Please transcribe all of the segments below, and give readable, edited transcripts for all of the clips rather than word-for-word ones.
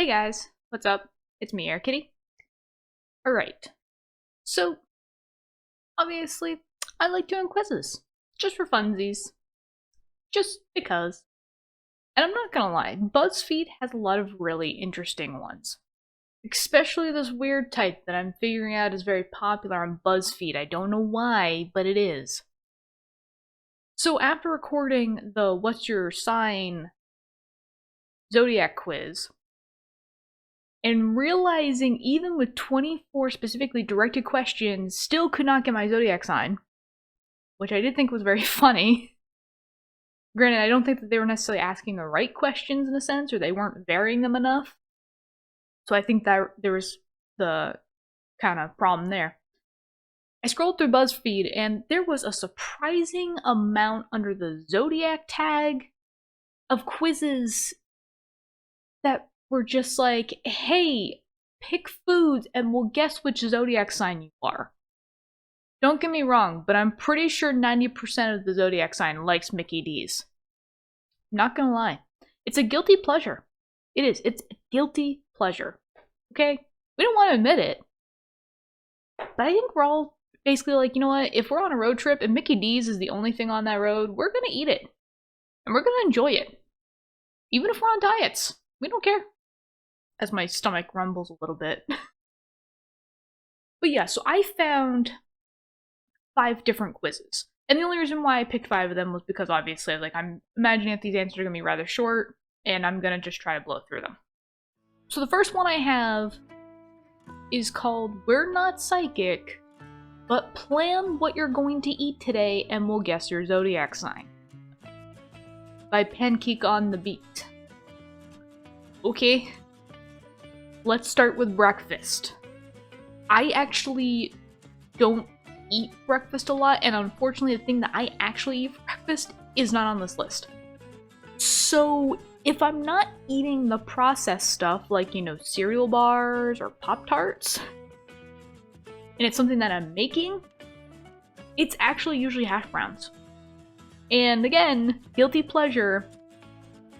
Hey guys, what's up? It's me, Air Kitty. Alright, so obviously I like doing quizzes, just for funsies, just because. And I'm not gonna lie, Buzzfeed has a lot of really interesting ones. Especially this weird type that I'm figuring out is very popular on Buzzfeed. I don't know why, but it is. So after recording the What's Your Sign Zodiac quiz, and realizing even with 24 specifically directed questions, still could not get my zodiac sign, which I did think was very funny. Granted, I don't think that they were necessarily asking the right questions in a sense, or they weren't varying them enough. So I think that there was the kind of problem there. I scrolled through BuzzFeed, and there was a surprising amount under the Zodiac tag of quizzes that were just like, hey, pick foods and we'll guess which zodiac sign you are. Don't get me wrong, but I'm pretty sure 90% of the zodiac sign likes Mickey D's. I'm not gonna lie. It's a guilty pleasure. It is. It's a guilty pleasure. Okay? We don't want to admit it. But I think we're all basically like, you know what? If we're on a road trip and Mickey D's is the only thing on that road, we're gonna eat it. And we're gonna enjoy it. Even if we're on diets. We don't care. As my stomach rumbles a little bit. But yeah, so I found 5 different quizzes. And the only reason why I picked 5 of them was because obviously, like, I'm imagining that these answers are going to be rather short, and I'm going to just try to blow through them. So the first one I have is called We're Not Psychic, but plan what you're going to eat today and we'll guess your zodiac sign. By Pancake on the Beat. Okay. Let's start with breakfast. I actually don't eat breakfast a lot, and unfortunately the thing that I actually eat for breakfast is not on this list. So if I'm not eating the processed stuff like, cereal bars or Pop-Tarts, and it's something that I'm making, it's actually usually hash browns. And again, guilty pleasure.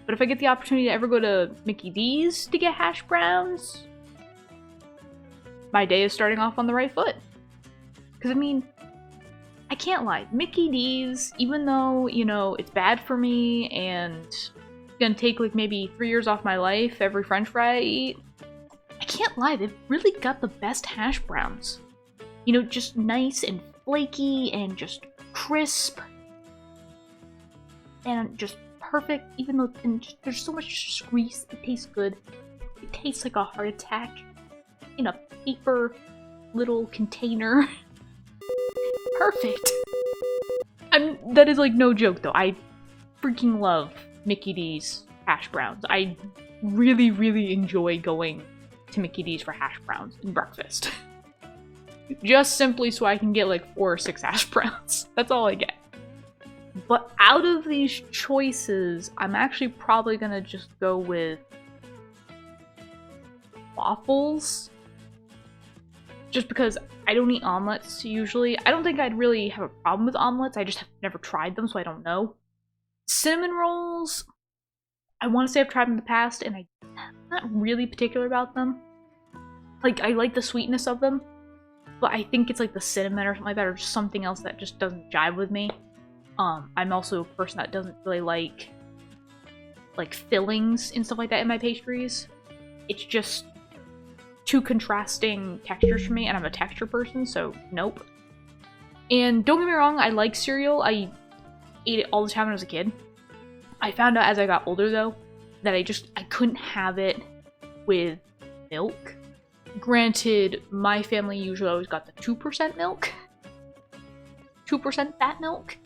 But if I get the opportunity to ever go to Mickey D's to get hash browns, my day is starting off on the right foot. Because, I can't lie. Mickey D's, even though, it's bad for me and it's gonna take, maybe 3 years off my life every french fry I eat, I can't lie. They've really got the best hash browns. Just nice and flaky and just crisp. And just perfect, even though there's so much grease. It tastes good. It tastes like a heart attack in a paper little container. Perfect. That is no joke though. I freaking love Mickey D's hash browns. I really, really enjoy going to Mickey D's for hash browns and breakfast. Just simply so I can get 4 or 6 hash browns. That's all I get. But out of these choices, I'm actually probably gonna just go with waffles. Just because I don't eat omelets usually. I don't think I'd really have a problem with omelets. I just have never tried them, so I don't know. Cinnamon rolls, I want to say I've tried them in the past, and I'm not really particular about them. I like the sweetness of them, but I think it's the cinnamon or something like that, or just something else that just doesn't jive with me. I'm also a person that doesn't really like fillings and stuff like that in my pastries. It's just too contrasting textures for me, and I'm a texture person, so nope. And don't get me wrong, I like cereal. I ate it all the time when I was a kid. I found out as I got older, though, that I couldn't have it with milk. Granted, my family usually always got the 2% milk. 2% fat milk.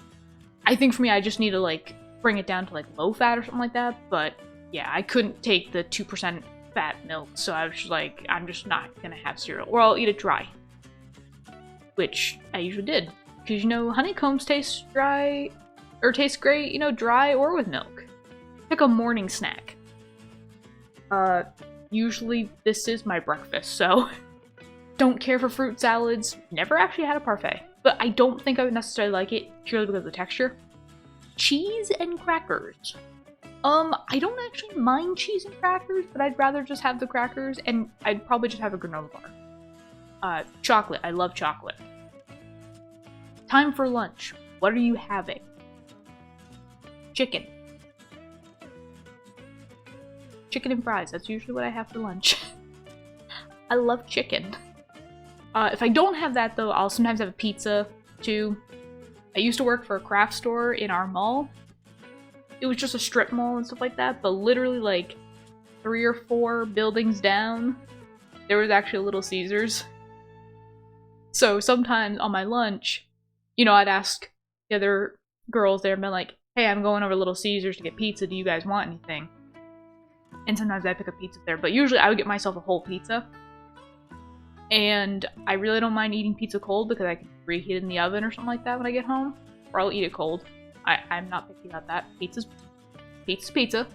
I think for me, I just need to, bring it down to, low fat or something like that. But, yeah, I couldn't take the 2% fat milk. So I was just I'm just not gonna have cereal. Or I'll eat it dry. Which I usually did. Because, honeycombs taste dry, or taste great, dry or with milk. Like a morning snack. Usually this is my breakfast, so don't care for fruit salads. Never actually had a parfait. But I don't think I would necessarily like it purely because of the texture. Cheese and crackers. I don't actually mind cheese and crackers, but I'd rather just have the crackers, and I'd probably just have a granola bar. Chocolate. I love chocolate. Time for lunch. What are you having? Chicken. Chicken and fries. That's usually what I have for lunch. I love chicken. If I don't have that, though, I'll sometimes have a pizza, too. I used to work for a craft store in our mall. It was just a strip mall and stuff like that, but literally, like, 3 or 4 buildings down, there was actually a Little Caesars. So sometimes on my lunch, you know, I'd ask the other girls there and be like, hey, I'm going over to Little Caesars to get pizza. Do you guys want anything? And sometimes I'd pick up pizza there, but usually I would get myself a whole pizza. And I really don't mind eating pizza cold because I can reheat it in the oven or something like that when I get home. Or I'll eat it cold. I'm not picky about that. Pizza's pizza.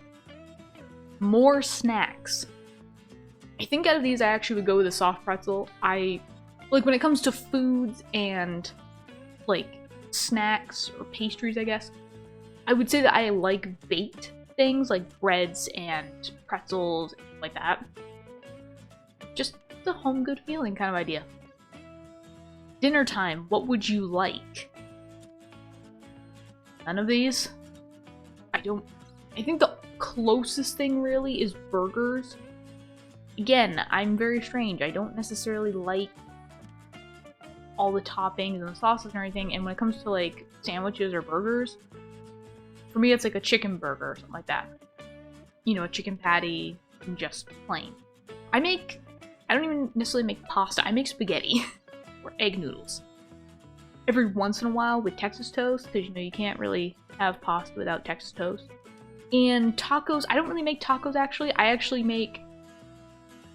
More snacks. I think out of these I actually would go with a soft pretzel. Like when it comes to foods and like snacks or pastries, I guess, I would say that I like baked things like breads and pretzels and like that. Just the home good feeling kind of idea. Dinner time, what would you like? None of these? I think the closest thing really is burgers. Again, I'm very strange. I don't necessarily like all the toppings and the sauces and everything, and when it comes to like sandwiches or burgers, for me it's like a chicken burger or something like that. You know, a chicken patty and just plain. I don't even necessarily make pasta. I make spaghetti or egg noodles. Every once in a while with Texas toast, because you know you can't really have pasta without Texas toast. And tacos, I don't really make tacos actually. I actually make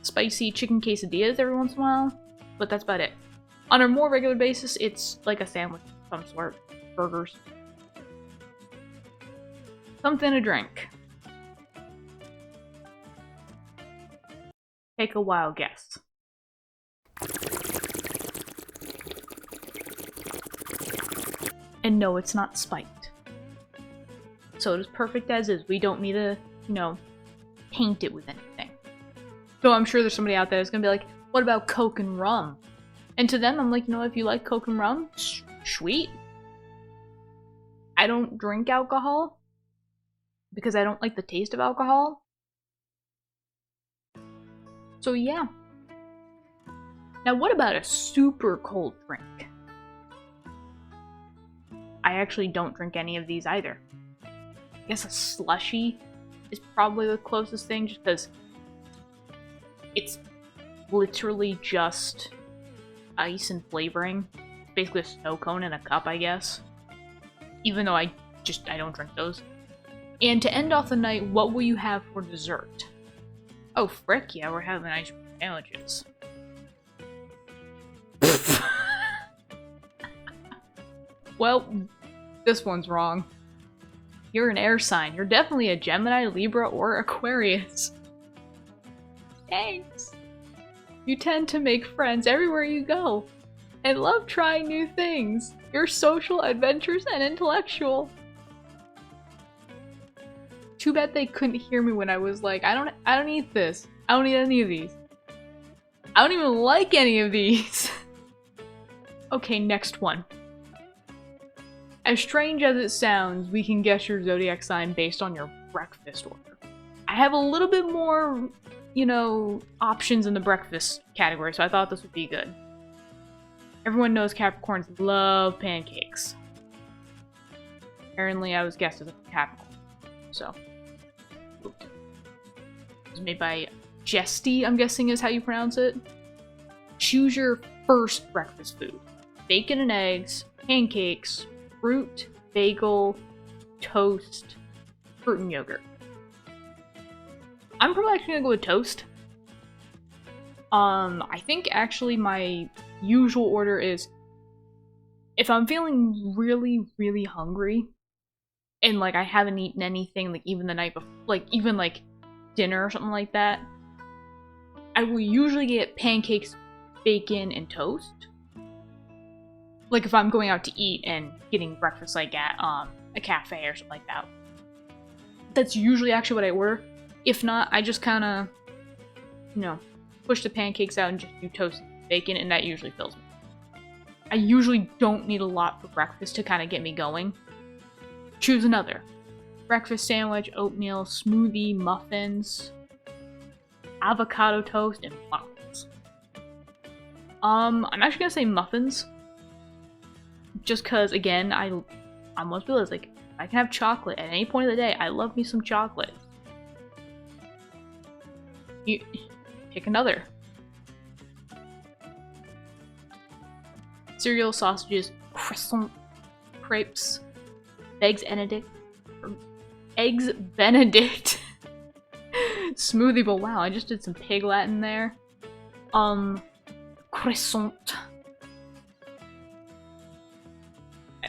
spicy chicken quesadillas every once in a while, but that's about it. On a more regular basis, it's like a sandwich of some sort. Burgers. Something to drink. Take a wild guess. And no, it's not spiked. So it is perfect as is. We don't need to, you know, paint it with anything. So I'm sure there's somebody out there that's gonna be like, what about Coke and rum? And to them, I'm like, you know, if you like Coke and rum, sweet. I don't drink alcohol because I don't like the taste of alcohol. So yeah. Now what about a super cold drink? I actually don't drink any of these either. I guess a slushie is probably the closest thing just because it's literally just ice and flavoring. Basically a snow cone in a cup, I guess. Even though I don't drink those. And to end off the night, what will you have for dessert? Oh, frick, yeah, we're having ice cream sandwiches. Well, this one's wrong. You're an air sign. You're definitely a Gemini, Libra, or Aquarius. Thanks! You tend to make friends everywhere you go, and love trying new things. You're social, adventurous, and intellectual. Too bad they couldn't hear me when I was like, I don't eat this. I don't eat any of these. I don't even like any of these. Okay, next one. As strange as it sounds, we can guess your zodiac sign based on your breakfast order. I have a little bit more, you know, options in the breakfast category, so I thought this would be good. Everyone knows Capricorns love pancakes. Apparently I was guessed as a Capricorn, so. It was made by Jesty, I'm guessing is how you pronounce it. Choose your first breakfast food. Bacon and eggs, pancakes, fruit, bagel, toast, fruit and yogurt. I'm probably actually gonna go with toast. I think actually my usual order is if I'm feeling really, really hungry and like I haven't eaten anything like even the night before, like even like dinner or something like that, I will usually get pancakes, bacon, and toast. Like if I'm going out to eat and getting breakfast like at a cafe or something like that. that's usually actually what I order. If not, I just kind of, you know, push the pancakes out and just do toast and bacon, and that usually fills me. I usually don't need a lot for breakfast to kind of get me going. Choose another. Breakfast sandwich, oatmeal, smoothie, muffins, avocado toast, and muffins. I'm actually gonna say muffins. Just cause, again, I'm most people is like, I can have chocolate at any point of the day. I love me some chocolate. You pick another. Cereal, sausages, croissant, crepes, eggs Benedict, smoothie bowl. Wow, I just did some pig Latin there. Croissant.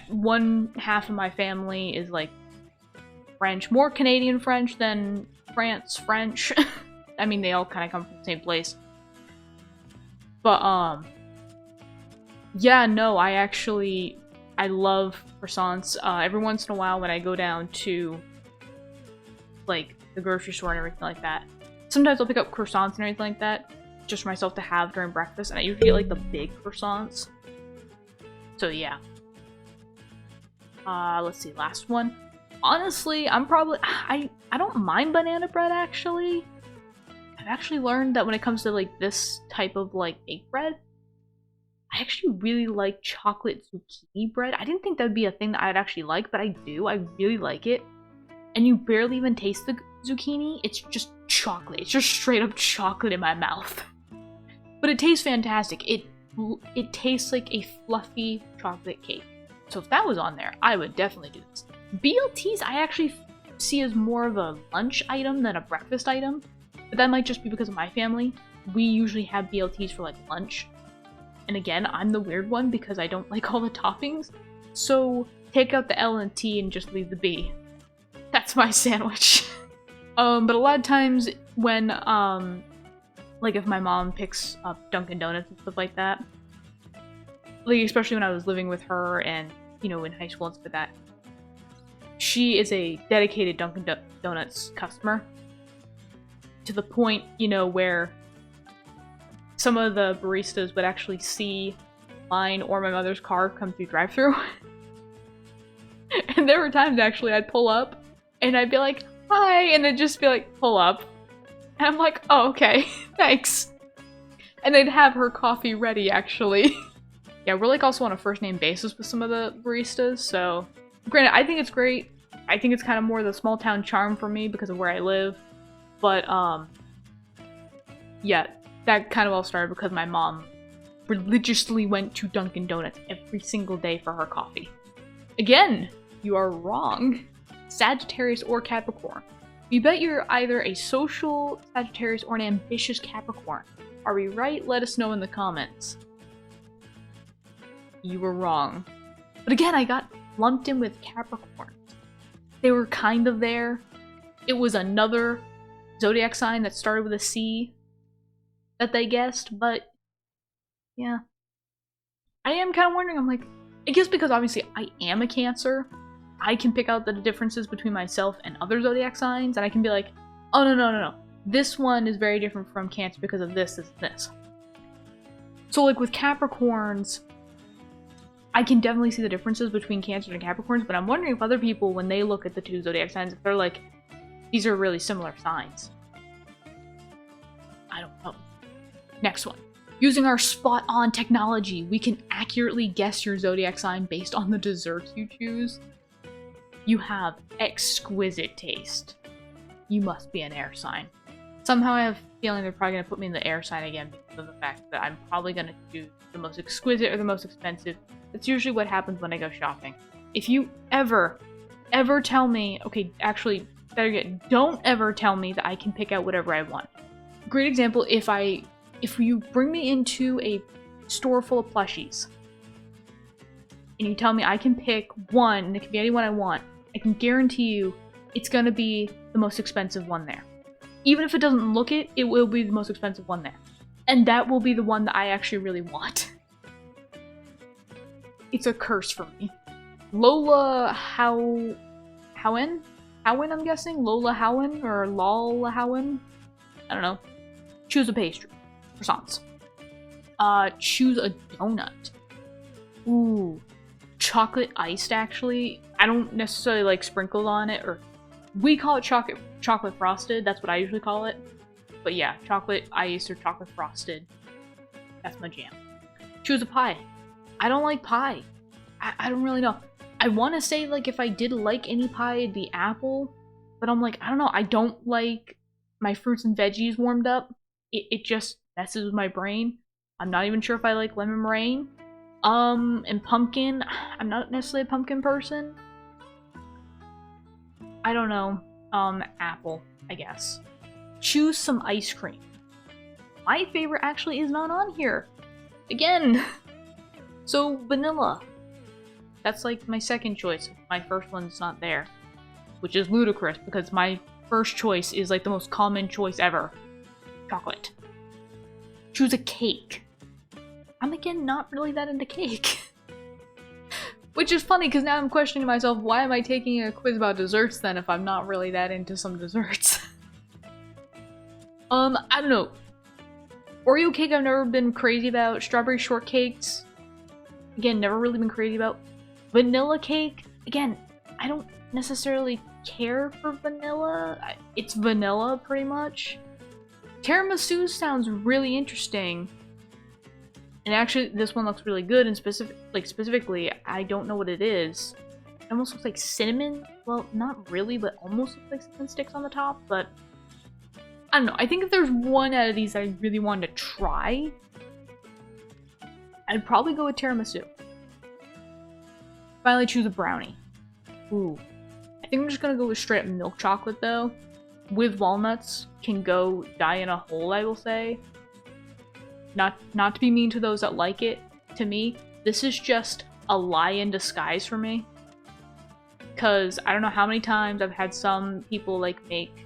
One half of my family is like French, more Canadian French than France French. I mean, they all kind of come from the same place. But, yeah, no, I love croissants. Every once in a while when I go down to, like, the grocery store and everything like that, sometimes I'll pick up croissants and everything like that, just for myself to have during breakfast, and I usually get, like, the big croissants. So, yeah. Let's see, last one. Honestly, I don't mind banana bread, actually. I've actually learned that when it comes to, like, this type of, like, baked bread, I actually really like chocolate zucchini bread. I didn't think that would be a thing that I'd actually like, but I do. I really like it. And you barely even taste the zucchini. It's just chocolate. It's just straight up chocolate in my mouth. But it tastes fantastic. It tastes like a fluffy chocolate cake. So if that was on there, I would definitely do this. BLTs I actually see as more of a lunch item than a breakfast item. But that might just be because of my family. We usually have BLTs for, like, lunch. And again, I'm the weird one because I don't like all the toppings. So take out the L and T and just leave the B. That's my sandwich. But a lot of times when, like, if my mom picks up Dunkin' Donuts and stuff like that, like, especially when I was living with her and, you know, in high school and stuff like that, she is a dedicated Dunkin' Donuts customer. To the point, you know, where some of the baristas would actually see mine or my mother's car come through drive-thru. And there were times, actually, I'd pull up, and I'd be like, hi, and they'd just be like, pull up. And I'm like, oh, okay, thanks. And they'd have her coffee ready, actually. Yeah, we're, like, also on a first-name basis with some of the baristas, so... Granted, I think it's great. I think it's kind of more the small-town charm for me because of where I live. But, yeah, that kind of all started because my mom religiously went to Dunkin' Donuts every single day for her coffee. Again, you are wrong. Sagittarius or Capricorn. We bet you're either a social Sagittarius or an ambitious Capricorn. Are we right? Let us know in the comments. You were wrong. But again, I got lumped in with Capricorns. They were kind of there. It was another Zodiac sign that started with a C that they guessed, but yeah. I am kind of wondering, I'm like, I guess because obviously I am a Cancer, I can pick out the differences between myself and other Zodiac signs, and I can be like, oh no. This one is very different from Cancer because of this, this. So like with Capricorns, I can definitely see the differences between Cancer and Capricorns, but I'm wondering if other people, when they look at the two Zodiac signs, if they're like, these are really similar signs. I don't know. Next one. Using our spot-on technology, we can accurately guess your Zodiac sign based on the desserts you choose. You have exquisite taste. You must be an air sign. Somehow I have a feeling they're probably going to put me in the air sign again because of the fact that I'm probably going to choose the most exquisite or the most expensive. That's usually what happens when I go shopping. If you ever tell me, okay, actually, better yet, don't ever tell me that I can pick out whatever I want. Great example, if you bring me into a store full of plushies, and you tell me I can pick one, and it can be any one I want, I can guarantee you it's gonna be the most expensive one there. Even if it doesn't look it, it will be the most expensive one there. And that will be the one that I actually really want. It's a curse for me. Lola Howen? Howen, I'm guessing? Lola Howen or Lola Howen? I don't know. Choose a pastry. Croissants. Choose a donut. Ooh. Chocolate iced, actually. I don't necessarily like sprinkled on it, or we call it chocolate frosted. That's what I usually call it. But yeah, chocolate iced or chocolate frosted. That's my jam. Choose a pie. I don't like pie. I don't really know. I want to say, like, if I did like any pie, it'd be apple. But I'm like, I don't know. I don't like my fruits and veggies warmed up. It just messes with my brain. I'm not even sure if I like lemon meringue. And pumpkin. I'm not necessarily a pumpkin person. I don't know. Apple, I guess. Choose some ice cream. My favorite actually is not on here. Again. So, vanilla. That's like my second choice. My first one's not there. Which is ludicrous because my first choice is like the most common choice ever. Chocolate. Choose a cake. I'm again not really that into cake. Which is funny because now I'm questioning myself, why am I taking a quiz about desserts then if I'm not really that into some desserts? I don't know. Oreo cake I've never been crazy about. Strawberry shortcakes. Again, never really been crazy about. Vanilla cake. Again, I don't necessarily care for vanilla. It's vanilla pretty much. Tiramisu sounds really interesting. And actually, this one looks really good, and specifically, I don't know what it is. It almost looks like cinnamon. Well, not really, but almost looks like cinnamon sticks on the top, but I don't know. I think if there's one out of these that I really wanted to try, I'd probably go with tiramisu. Finally, choose a brownie. Ooh. I think I'm just gonna go with straight up milk chocolate, though. With walnuts, can go die in a hole, I will say. Not to be mean to those that like it. To me, this is just a lie in disguise for me. Because I don't know how many times I've had some people like make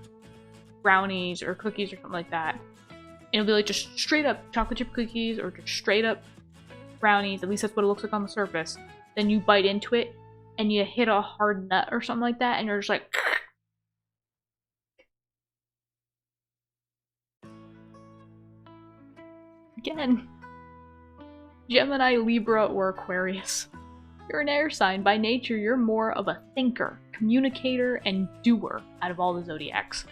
brownies or cookies or something like that. And it'll be like just straight up chocolate chip cookies or just straight up brownies. At least that's what it looks like on the surface. Then you bite into it and you hit a hard nut or something like that and you're just like... Again, Gemini, Libra, or Aquarius. You're an air sign. By nature, you're more of a thinker, communicator, and doer out of all the zodiacs.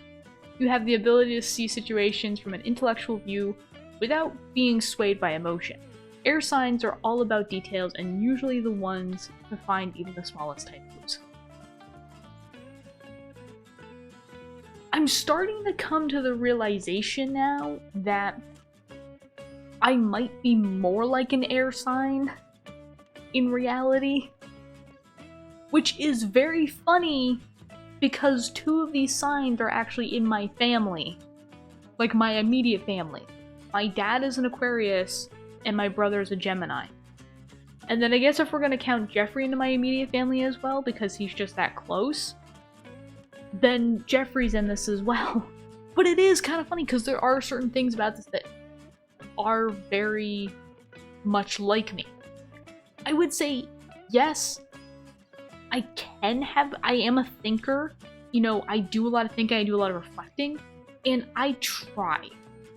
You have the ability to see situations from an intellectual view without being swayed by emotion. Air signs are all about details and usually the ones to find even the smallest typos. I'm starting to come to the realization now that I might be more like an air sign in reality, which is very funny because two of these signs are actually in my family, like my immediate family. My dad is an Aquarius and my brother is a Gemini. And then I guess if we're gonna count Jeffrey into my immediate family as well because he's just that close, then Jeffrey's in this as well. But it is kind of funny because there are certain things about this that are very much like me. I would say, yes, I am a thinker. You know, I do a lot of thinking, I do a lot of reflecting, and I try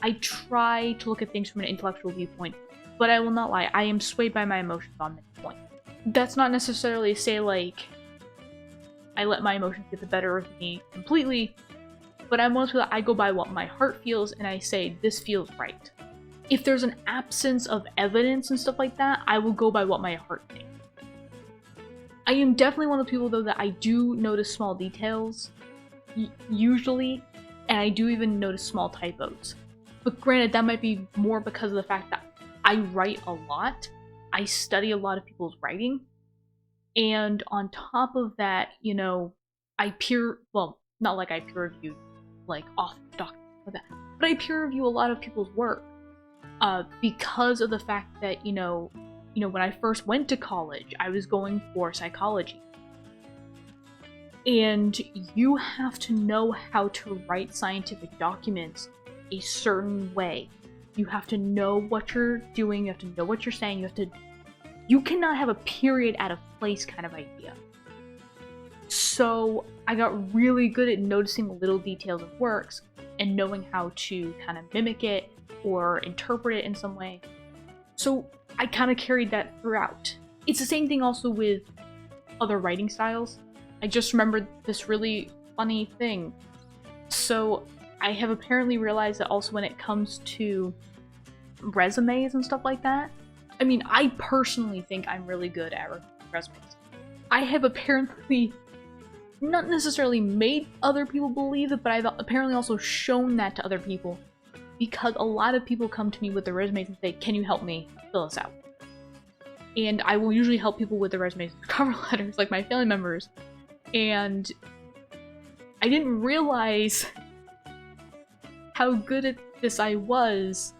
to look at things from an intellectual viewpoint, but I will not lie, I am swayed by my emotions on this point. That's not necessarily to say, like, I let my emotions get the better of me completely, but I'm one that I go by what my heart feels, and I say, this feels right. If there's an absence of evidence and stuff like that, I will go by what my heart thinks. I am definitely one of the people, though, that I do notice small details, usually, and I do even notice small typos. But granted, that might be more because of the fact that I write a lot, I study a lot of people's writing, and on top of that, you know, not like I peer reviewed, like, off documents like that, but I peer review a lot of people's work. Because of the fact that, you know, when I first went to college, I was going for psychology. And you have to know how to write scientific documents a certain way. You have to know what you're doing, you have to know what you're saying, you cannot have a period out of place kind of idea. So I got really good at noticing the little details of works and knowing how to kind of mimic it or interpret it in some way. So I kind of carried that throughout. It's the same thing also with other writing styles. I just remembered this really funny thing. So I have apparently realized that also when it comes to resumes and stuff like that, I mean, I personally think I'm really good at resumes. I have apparently not necessarily made other people believe it, but I've apparently also shown that to other people, because a lot of people come to me with their resumes and say, can you help me fill this out? And I will usually help people with their resumes and cover letters, like my family members. And I didn't realize how good at this I was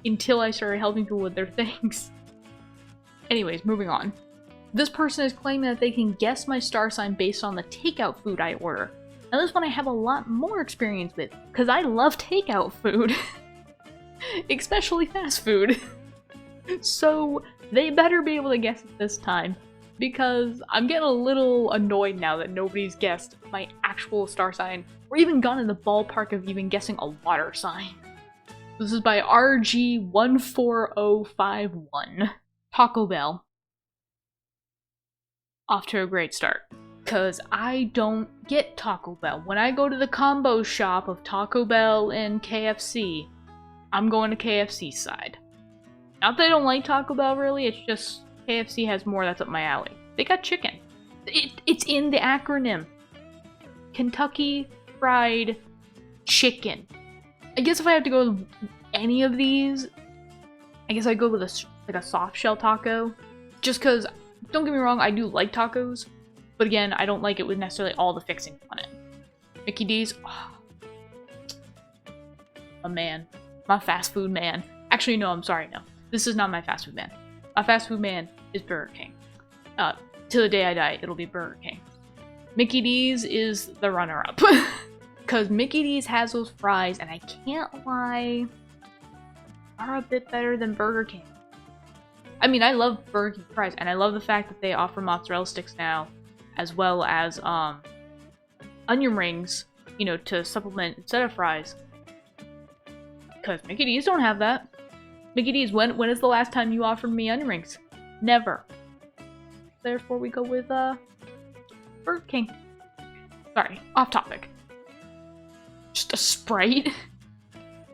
until I started helping people with their things. Anyways, moving on. This person is claiming that they can guess my star sign based on the takeout food I order. Now this one I have a lot more experience with, because I love takeout food. Especially fast food. So they better be able to guess it this time, because I'm getting a little annoyed now that nobody's guessed my actual star sign, or even gone in the ballpark of even guessing a water sign. This is by RG14051. Taco Bell. Off to a great start. Because I don't get Taco Bell. When I go to the combo shop of Taco Bell and KFC, I'm going to KFC side. Not that I don't like Taco Bell really, it's just KFC has more that's up my alley. They got chicken. It's in the acronym. Kentucky Fried Chicken. I guess if I have to go with any of these, I guess I'd go with a soft shell taco. Just because, don't get me wrong, I do like tacos. But again, I don't like it with necessarily all the fixings on it. Mickey D's, oh, a man. My fast food man. Actually, no, I'm sorry, no. This is not my fast food man. My fast food man is Burger King. Till the day I die, it'll be Burger King. Mickey D's is the runner-up. Because Mickey D's has those fries, and I can't lie, are a bit better than Burger King. I mean, I love Burger King fries, and I love the fact that they offer mozzarella sticks now, as well as onion rings, you know, to supplement instead of fries. Because Mickey D's don't have that. Mickey D's, when is the last time you offered me onion rings? Never. Therefore, we go with Burger King. Sorry, off topic. Just a Sprite?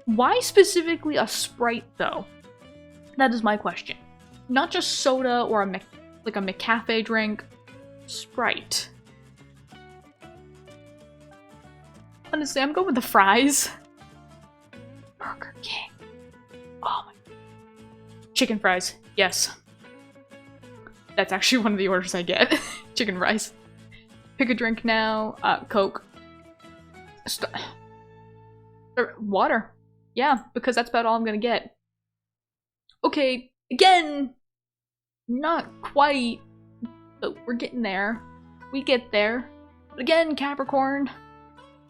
Why specifically a Sprite, though? That is my question. Not just soda or a McCafe drink. Sprite. Honestly, I'm going with the fries. Burger King. Oh my. Chicken fries. Yes. That's actually one of the orders I get. Chicken fries. Pick a drink now. Coke. Water. Yeah, because that's about all I'm gonna get. Okay, again, not quite, but we're getting there. We get there. But again, Capricorn.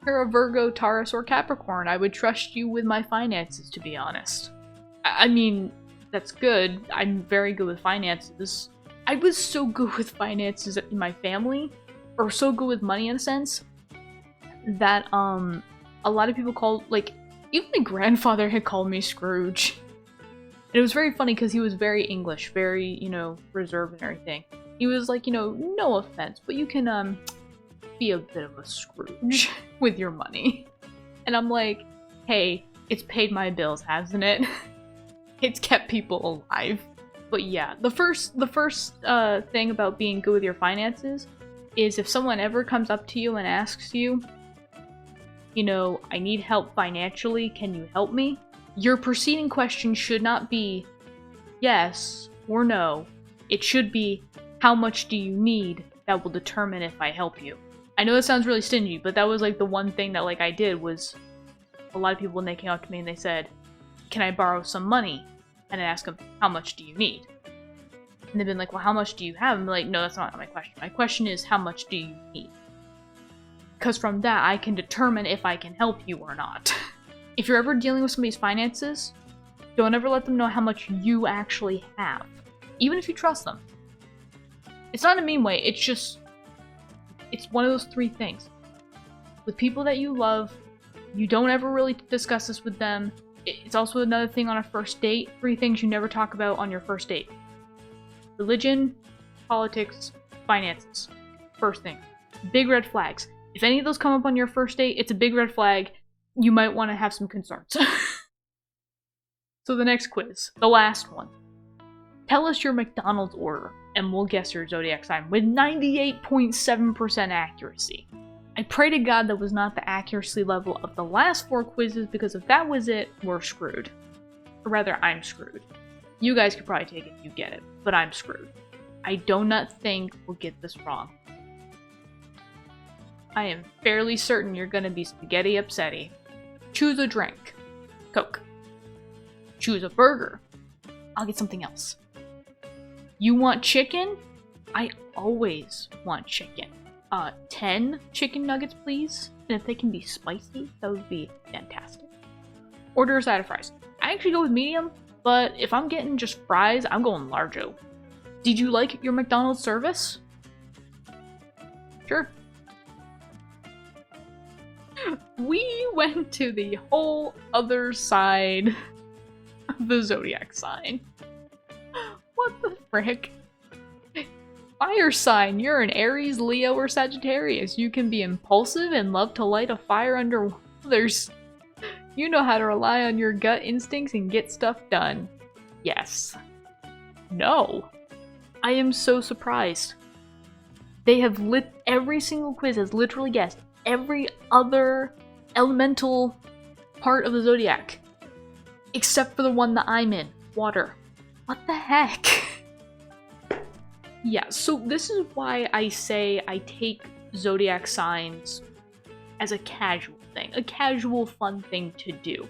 You're a Virgo, Taurus, or Capricorn. I would trust you with my finances, to be honest. I mean, that's good. I'm very good with finances. I was so good with finances in my family, or so good with money in a sense, that a lot of people called, like, even my grandfather had called me Scrooge. And it was very funny because he was very English, very, you know, reserved and everything. He was like, you know, no offense, but you can be a bit of a Scrooge with your money. And I'm like, hey, it's paid my bills, hasn't it? It's kept people alive. But yeah, the first thing about being good with your finances is if someone ever comes up to you and asks you, you know, I need help financially, can you help me? Your preceding question should not be yes or no. It should be, how much do you need? That will determine if I help you. I know that sounds really stingy, but that was like the one thing that like I did was, a lot of people when they came up to me and they said, can I borrow some money? And I asked them, how much do you need? And they've been like, well, how much do you have? I'm like, no, that's not my question. My question is, how much do you need? Because from that, I can determine if I can help you or not. If you're ever dealing with somebody's finances, don't ever let them know how much you actually have. Even if you trust them. It's not a mean way, it's just, it's one of those three things. With people that you love, you don't ever really discuss this with them. It's also another thing on a first date. 3 things you never talk about on your first date. Religion, politics, finances. First thing. Big red flags. If any of those come up on your first date, it's a big red flag. You might want to have some concerns. So the next quiz, the last one. Tell us your McDonald's order, and we'll guess your zodiac sign with 98.7% accuracy. I pray to God that was not the accuracy level of the last 4 quizzes, because if that was it, we're screwed. Or rather, I'm screwed. You guys could probably take it if you get it, but I'm screwed. I do not think we'll get this wrong. I am fairly certain you're gonna be spaghetti upsetty. Choose a drink. Coke. Choose a burger. I'll get something else. You want chicken? I always want chicken. 10 chicken nuggets, please. And if they can be spicy, that would be fantastic. Order a side of fries. I actually go with medium, but if I'm getting just fries, I'm going largo. Did you like your McDonald's service? Sure. We went to the whole other side of the zodiac sign. What the frick? Fire sign, you're an Aries, Leo, or Sagittarius. You can be impulsive and love to light a fire under others. You know how to rely on your gut instincts and get stuff done. Yes. No. I am so surprised. They have every single quiz has literally guessed every other elemental part of the zodiac. Except for the one that I'm in. Water. What the heck? Yeah, so this is why I say I take zodiac signs as a casual thing. A casual, fun thing to do.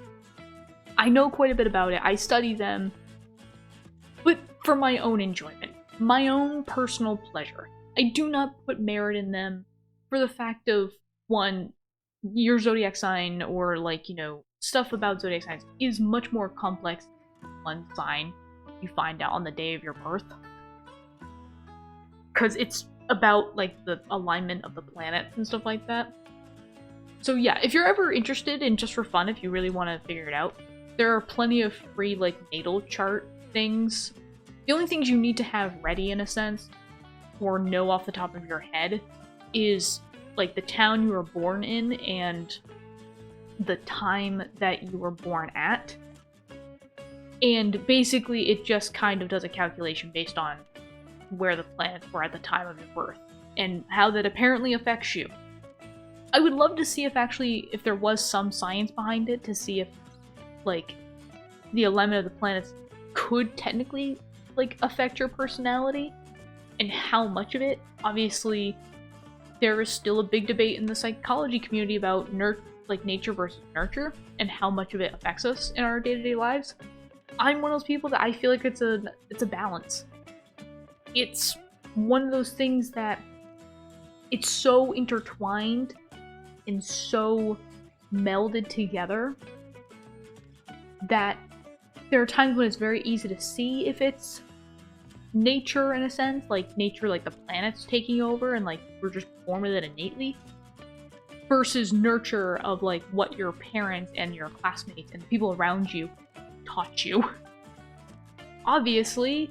I know quite a bit about it. I study them. But for my own enjoyment. My own personal pleasure. I do not put merit in them for the fact of, one, your zodiac sign or, like, you know, stuff about zodiac signs is much more complex than one sign you find out on the day of your birth. Because it's about, like, the alignment of the planets and stuff like that. So yeah, if you're ever interested in just for fun, if you really want to figure it out, there are plenty of free, like, natal chart things. The only things you need to have ready, in a sense, or know off the top of your head, is, like, the town you were born in and the time that you were born at. And basically, it just kind of does a calculation based on where the planets were at the time of your birth, and how that apparently affects you. I would love to see if there was some science behind it, to see if, like, the alignment of the planets could technically, like, affect your personality, and how much of it. Obviously, there is still a big debate in the psychology community about nature versus nurture, and how much of it affects us in our day-to-day lives. I'm one of those people that I feel like it's a balance. It's one of those things that it's so intertwined and so melded together that there are times when it's very easy to see if it's nature, in a sense, like nature, like the planets taking over and, like, we're just born with it innately, versus nurture of, like, what your parents and your classmates and the people around you taught you. Obviously,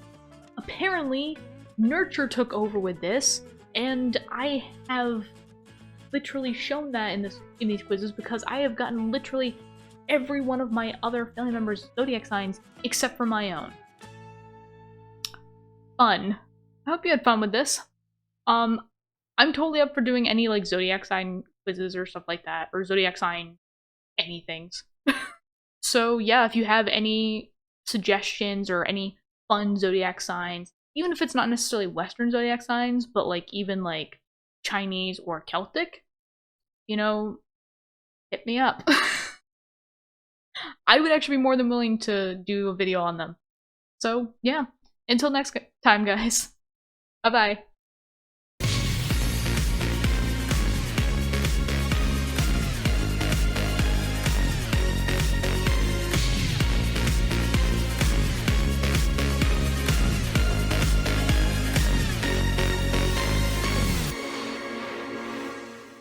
apparently, nurture took over with this, and I have literally shown that in these quizzes, because I have gotten literally every one of my other family members' zodiac signs except for my own. Fun. I hope you had fun with this. I'm totally up for doing any, like, zodiac sign quizzes or stuff like that, or zodiac sign anythings. So yeah, if you have any suggestions or any fun zodiac signs, even if it's not necessarily Western zodiac signs, but, like, even, like, Chinese or Celtic, you know, hit me up. I would actually be more than willing to do a video on them. So yeah, until next time, guys. Bye-bye.